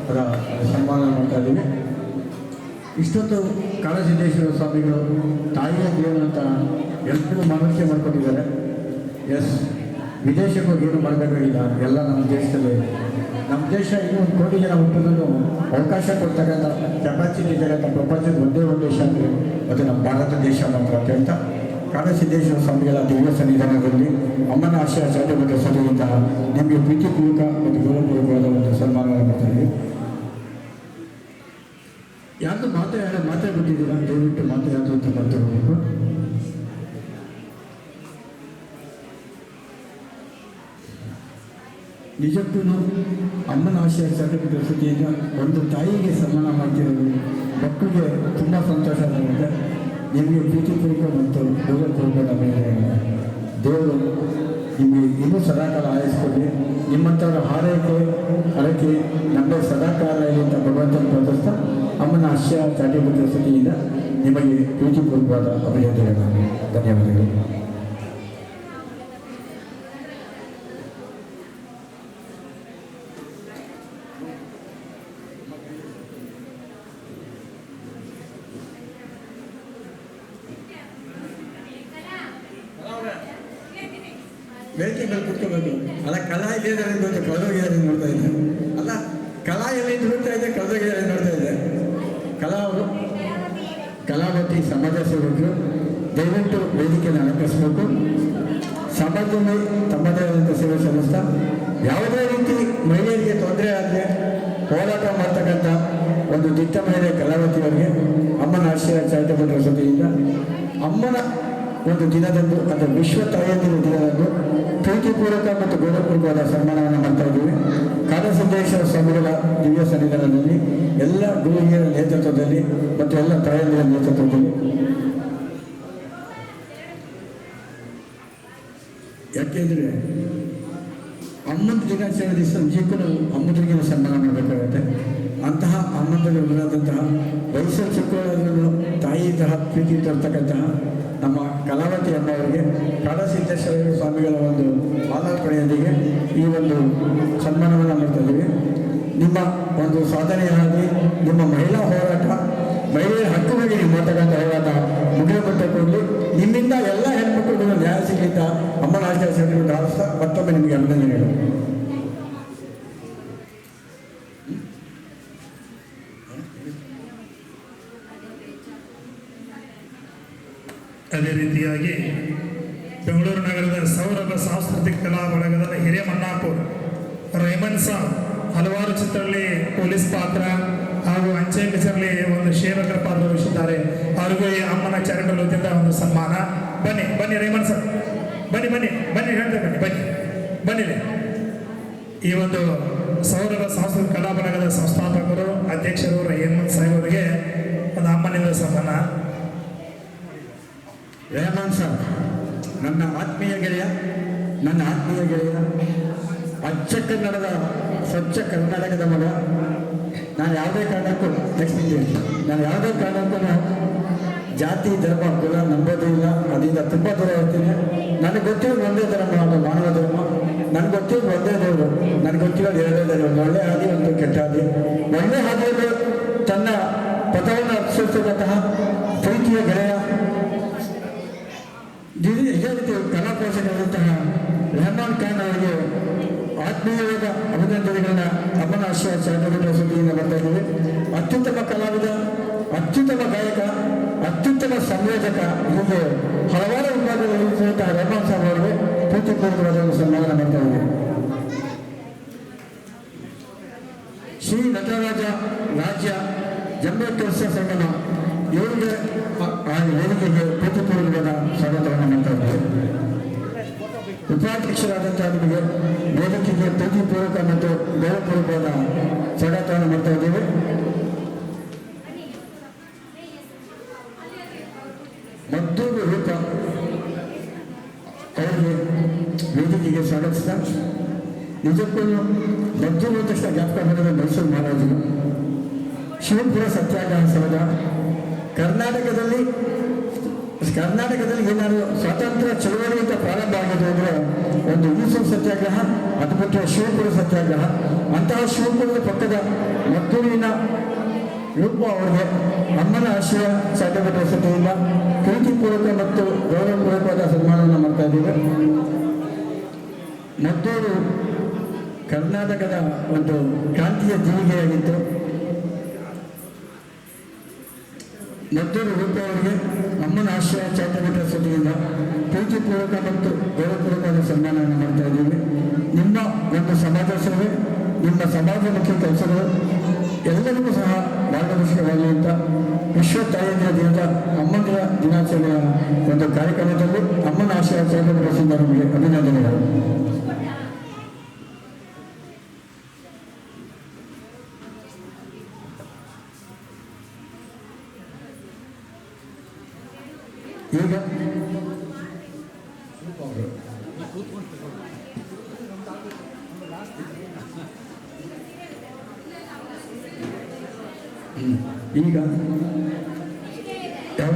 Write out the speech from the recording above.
ಅದರ ಸನ್ಮಾನ ಮಾಡ್ತಾ ಇದ್ದೀವಿ. ಇಷ್ಟೊತ್ತು ಕಾಳಸಿದ್ದೇಶ್ವರ ಸ್ವಾಮಿಗಳು ತಾಯಿಯ ದೇವರು ಅಂತ ಎಲ್ಲರೂ ಮನವರಿಕೆ ಮಾಡ್ಕೊಟ್ಟಿದ್ದಾರೆ. ಎಸ್, ವಿದೇಶಕ್ಕೆ ಹೋಗಿ ಏನು ಮಾಡಬೇಕಾಗಿಲ್ಲ, ಎಲ್ಲ ನಮ್ಮ ದೇಶದಲ್ಲಿ. ನಮ್ಮ ದೇಶ ಇನ್ನೂ 1 ಕೋಟಿ ಜನ ಹುಟ್ಟೋದನ್ನು ಅವಕಾಶ ಕೊಡ್ತಕ್ಕಂಥ ಕೆಪಾಸಿಟಿ ಇರ್ತಕ್ಕಂಥ ಪ್ರಪಂಚದ ಒಂದೇ ಒಂದು ದೇಶ ಅಂದರೆ ಅದು ನಮ್ಮ ಭಾರತ ದೇಶ ಮಾತ್ರ ಅಂತ ಹೇಳ್ತಾ, ಕಾಳಸಿದ್ದೇಶ್ವರ ಸ್ವಾಮಿಗಳ ದಿವ್ಯ ಸನ್ನಿಧಾನದಲ್ಲಿ ಅಮ್ಮನ ಆಶಯ ಚಾಟುರ್ಯ ಸಭೆಯಿಂದ ನಿಮಗೆ ಪ್ರೀತಿಪೂರ್ವಕ ಮತ್ತು ಗೌರವಪೂರ್ವಕವಾದ ಒಂದು ಸನ್ಮಾನವನ್ನು ಮಾಡ್ತಾಯಿದ್ದೀವಿ. ಯಾರು ಮಾತಾಡ್ಬಿಟ್ಟಿದ್ದೀರಾ, ದಯವಿಟ್ಟು ಮಾತಾಡೋದು ಅಂತ ಮಾತಾಡಬೇಕು. ನಿಜಕ್ಕೂ ಅಮ್ಮನ ಆಶಯ ಚಾಟುರ್ಯ ಸಭೆಯಿಂದ ಒಂದು ತಾಯಿಗೆ ಸನ್ಮಾನ ಮಾಡ್ತಿರೋದು ಮಕ್ಕಳಿಗೆ ತುಂಬ ಸಂತೋಷ ಆಗುತ್ತೆ. ನಿಮಗೆ ಪ್ರೀತಿಪೂರ್ವಕ ಮತ್ತು ಗೌರವಪೂರ್ವಕ ದೇವರು ನಿಮಗೆ ಇನ್ನೂ ಸದಾಕಾಲ ಆಯಸ್ಕೊಳ್ಳಿ. ನಿಮ್ಮಂಥವ್ರ ಹರಕೆ ನಮಗೆ ಸದಾಕಾಲ ಇದೆ ಅಂತ ಭಗವಂತನ ಪ್ರಾರ್ಥಿಸ್ತಾ ಅಮ್ಮನ ಆಶಯ ಚಾಟುರ್ಯ ಸಭೆಯಿಂದ ನಿಮಗೆ ಪ್ರೀತಿಪೂರ್ವಕವಾದ ಅಭಿನಂದನೆಗಳು. ಧನ್ಯವಾದಗಳು. ವೇದಿಕೆ ಮೇಲೆ ಕುತ್ಕೋಬೇಕು. ಅಲ್ಲ, ಕಲಾ ಇದೆ ಅಂತ ಕಳೆದೋಗಿದ್ದಾರೆ ನೋಡ್ತಾ ಇದ್ದೆ. ಅಲ್ಲ, ಕಲಾ ಎಲ್ಲಿ ನೋಡ್ತಾ ಇದೆ, ಕಳೆದೋಗಿದ್ದಾರೆ ನೋಡ್ತಾ ಇದ್ದೆ. ಕಲಾವತಿ ಸಮಾಜ ಸೇವಕರು ದಯವಿಟ್ಟು ವೇದಿಕೆಯನ್ನು ಅಲಂಕರಿಸಬೇಕು. ಸಮಾಜದಲ್ಲಿ ತಮ್ಮದೇ ಆದಂಥ ಸೇವೆ ಸಲ್ಲಿಸ್ತಾ ಯಾವುದೇ ರೀತಿ ಮಹಿಳೆಯರಿಗೆ ತೊಂದರೆ ಆದರೆ ಹೋರಾಟ ಮಾಡ್ತಕ್ಕಂಥ ಒಂದು ದಿಟ್ಟ ಮಹಿಳೆ ಕಲಾವತಿಯವರಿಗೆ ಅಮ್ಮನ ಆಶಯ ಚಾರಿಟಬಲ್ ವಸತಿಯಿಂದ ಅಮ್ಮನ ಒಂದು ದಿನದಂದು, ಅಂದರೆ ವಿಶ್ವ ತಾಯಂದಿರ ದಿನದಂದು ಪ್ರೀತಿಪೂರ್ವಕ ಮತ್ತು ಗೌರವಪೂರ್ವಕವಾದ ಸನ್ಮಾನವನ್ನು ಮಾಡ್ತಾ ಇದ್ದೀವಿ. ಕಾಳಸಿದ್ದೇಶ್ವರ ಸ್ವಾಮಿಗಳ ದಿವ್ಯ ಸನ್ನಿಧಾನದಲ್ಲಿ ಎಲ್ಲ ಗುರುಹಿರಿಯರ ನೇತೃತ್ವದಲ್ಲಿ ಮತ್ತು ಎಲ್ಲ ತಾಯಂದಿರ ನೇತೃತ್ವದಲ್ಲಿ. ಯಾಕೆಂದರೆ ಅಮ್ಮನ ದಿನಾಚರಣೆ ದಿವಸ ನಿಜಕ್ಕೂ ನಾವು ಅಮ್ಮದ್ರಿಗೆ ಸನ್ಮಾನ ಮಾಡಬೇಕಾಗುತ್ತೆ. ಅಂತಹ ಅಮ್ಮಂದರಾದಂತಹ ವಯಸ್ಸು ಚಿಕ್ಕವರಾದ್ರೂ ತಾಯಿ ತಹ ಪ್ರೀತಿ ತರ್ತಕ್ಕಂತಹ ನಮ್ಮ ಕಲಾವತಿ ಅಮ್ಮವರಿಗೆ ಕಾಳಸಿದ್ದೇಶ್ವರ ಸ್ವಾಮಿಗಳ ಒಂದು ಮಾಲಾರ್ಪಣೆಯೊಂದಿಗೆ ಈ ಒಂದು ಸನ್ಮಾನವನ್ನು ಮಾಡ್ತಾ ಇದ್ದೀವಿ. ನಿಮ್ಮ ಒಂದು ಸಾಧನೆಯಾಗಿ ನಿಮ್ಮ ಮಹಿಳಾ ಹೋರಾಟ, ಮಹಿಳೆಯರ ಹಕ್ಕುಗಳಿಗೆ ನೀವು ಮಾಡ್ತಕ್ಕಂಥ ಹೋರಾಟ ಮುಗಿಯಲ್ಪಟ್ಟುಕೊಂಡು ನಿಮ್ಮಿಂದ ಎಲ್ಲ ಹೆಣ್ಮಕ್ಳಿಗೂ ನ್ಯಾಯ ಸಿಗಲಿದ್ದ ಅಮ್ಮನ ಆಚರಿಸಿಕೊಂಡು ಆರಿಸ್ತಾ ಮತ್ತೊಮ್ಮೆ ನಿಮಗೆ ಅಭಿನಂದನೆಗಳು. ಅದೇ ರೀತಿಯಾಗಿ ಬೆಂಗಳೂರು ನಗರದ ಸೌರಭ ಸಾಂಸ್ಕೃತಿಕ ಕಲಾ ಬಳಗದ ಹಿರೇಮನ್ನಾಪುರ್ ರೇಮನ್ ಸಾಬ್ ಹಲವಾರು ಚಿತ್ರಗಳಲ್ಲಿ ಪೊಲೀಸ್ ಪಾತ್ರ ಹಾಗೂ ಅಂಚೆ ಕಚೇರಿಯಲ್ಲಿ ಒಂದು ಸೇವಕರ ಪಾತ್ರ ವಹಿಸಿದ್ದಾರೆ. ಅವ್ರಿಗೂ ಈ ಅಮ್ಮನ ಚಾರಿಟಬಲ್ ವತಿಯಿಂದ ಒಂದು ಸನ್ಮಾನ. ಬನ್ನಿ ರೇಮನ್ ಸಾಬ್, ಬನ್ನಿ ಹೇಳ್ತೇವೆ, ಬನ್ನಿ. ಈ ಒಂದು ಸೌರಭ ಸಾಂಸ್ಕೃತಿಕ ಕಲಾ ಬಳಗದ ಸಂಸ್ಥಾಪಕರು, ಅಧ್ಯಕ್ಷರು ರೇಮನ್ ಸಾಹೇಬ್ ಅವರಿಗೆ ಒಂದು ಅಮ್ಮನಿಂದ ಸನ್ಮಾನ. ರೇಹಮಾನ್ ಸಾಬ್ ನನ್ನ ಆತ್ಮೀಯ ಗೆಳೆಯ, ಅಚ್ಚ ಕನ್ನಡದ ಸ್ವಚ್ಛ ಕರ್ನಾಟಕದ ಮಗ. ನಾನು ಯಾವುದೇ ಕಾರಣಕ್ಕೂ ಜಾತಿ ಧರ್ಮ ಕುಲ ನಂಬೋದೇ ಇಲ್ಲ. ಅದರಿಂದ ತುಂಬ ದೂರ ಇರ್ತೀನಿ. ನನಗೆ ಗೊತ್ತಿರೋದು ಒಂದೇ ಧರ್ಮ, ಅದು ಮಾನವ ಧರ್ಮ. ನನಗೆ ಗೊತ್ತಿರೋದು ಒಂದೇ ದೇವರು, ನನಗೆ ಗೊತ್ತಿರೋದು ಎರಡೇ ದೇವರು. ಒಳ್ಳೆ ಹಾದಿ ಒಂದು ಕೆಟ್ಟ ಹಾದಿ. ಒಳ್ಳೆ ಹಾದಿಯಲ್ಲಿ ತನ್ನ ಪಥವನ್ನು ಅನುಸರಿಸತಕ್ಕಂತಹ ಪ್ರೀತಿಯ ಗೆಳೆಯ, ಇದೇ ರೀತಿ ಕಲಾ ಪೋಷಕರಾದಂತಹ ರೆಹಮಾನ್ ಖಾನ್ ಅವರಿಗೆ ಆತ್ಮೀಯವಾದ ಅಭಿನಂದನೆಗಳನ್ನ ಅಮ್ಮನ ಆಶಯ ಚಾರಿಟಬಲ್ ವಸತಿಯಿಂದ ಮಾಡ್ತಾ ಇದ್ದೀವಿ. ಅತ್ಯುತ್ತಮ ಕಲಾವಿದ, ಅತ್ಯುತ್ತಮ ಗಾಯಕ, ಅತ್ಯುತ್ತಮ ಸಂಯೋಜಕ, ಹೀಗೆ ಹಲವಾರು ವಿಭಾಗಗಳಲ್ಲಿ ಸಹಿತ ರೆಹಮಾನ್ ಸಾಬ್ ಅವರಿಗೆ ಪ್ರೀತಿಪೂರ್ವಕವಾದ ಸನ್ಮಾನ ಮಾಡ್ತಾ ಇದ್ದೀವಿ. ಶ್ರೀ ನಟರಾಜ ರಾಜ್ಯ ಜಂಬೇಕರ್ಸ ಸಂಗಮ ಇವರಿಗೆ ವೇದಿಕೆಗೆ ಪ್ರೀತಿಪೂರ್ವಕವಾದ ಸ್ವಾಗತವನ್ನು ಮಾಡ್ತಾ ಇದ್ದೇವೆ. ಉಪಾಧ್ಯಕ್ಷರಾದಂತಹ ನಿಮಗೆ ವೇದಿಕೆಗೆ ಪ್ರೀತಿಪೂರ್ವಕ ಮತ್ತು ಗೌರವಪೂರ್ವಕವಾದ ಸ್ವಾಗತವನ್ನು ಮಾಡ್ತಾ ಇದ್ದೇವೆ. ಮದ್ದೂರು ರೂಪ ಅವರಿಗೆ ವೇದಿಕೆಗೆ ಸ್ವಾಗತಿಸ್ತಾ, ನಿಜಕ್ಕೂ ಮದ್ದೂರು ತಕ್ಷಣ ಜ್ಞಾಪಕ ಬರೋದು ಮೈಸೂರು ಮಹಾರಾಜರು. ಶಿವಪುರ ಸತ್ಯಾಗ್ರಹ ಸೌಧ ಕರ್ನಾಟಕದಲ್ಲಿ ಕರ್ನಾಟಕದಲ್ಲಿ ಏನಾದರೂ ಸ್ವಾತಂತ್ರ್ಯ ಚಳವಳಿ ಅಂತ ಪ್ರಾರಂಭ ಆಗಿದೆ ಅಂದರೆ ಒಂದು ಈಸೂರು ಸತ್ಯಾಗ್ರಹ, ಅದು ಬಿಟ್ಟರೆ ಶಿವಪುರ ಸತ್ಯಾಗ್ರಹ. ಅಂತಹ ಶಿವಪುರದ ಪಕ್ಕದ ಮದ್ದೂರಿನ ರೂಪ ಅವರಿಗೆ ಅಮ್ಮನ ಆಶಯ ಸರ್ಟಿಫಿಕೇಟ್ ವಸತಿಯಿಂದ ಪ್ರೀತಿಪೂರ್ವಕ ಮತ್ತು ಗೌರವಪೂರ್ವಕವಾದ ಸನ್ಮಾನವನ್ನು ಮಾಡ್ತಾ ಇದ್ದೀವಿ. ಮದ್ದೂರು ಕರ್ನಾಟಕದ ಒಂದು ಕ್ರಾಂತಿಯ ಜೀವಿಗೆಯಾಗಿತ್ತು. ಮದ್ದೂರು ರೂಪ ಅವರಿಗೆ ಅಮ್ಮನ ಆಶ್ರಯ ಚಾರಿಟಬಲ್ ವಸತಿಯಿಂದ ಪ್ರೀತಿಪೂರ್ವಕ ಮತ್ತು ಗೌರವಪೂರ್ವಕವಾದ ಸನ್ಮಾನವನ್ನು ಮಾಡ್ತಾ ಇದ್ದೀವಿ. ನಿಮ್ಮ ಒಂದು ಸಮಾಜ ಸೇವೆ, ನಿಮ್ಮ ಸಮಾಜಮುಖಿ ಕೆಲಸಗಳು ಎಲ್ಲರಿಗೂ ಸಹ ಮಾರ್ಗದರ್ಶಕವಾಗಲಿ ಅಂತ ವಿಶ್ವ ತಾಯಂದಿರ ದಿನದ ಅಮ್ಮಂದಿರ ದಿನಾಚರಣೆಯ ಒಂದು ಕಾರ್ಯಕ್ರಮದಲ್ಲಿ ಅಮ್ಮನ ಆಶ್ರಯ ಚಾರಿಟಬಲ್ ವಸತಿಯಿಂದ ನಮಗೆ ಅಭಿನಂದನೆಗಳು. ಈಗ ಈಗ ಯಾವ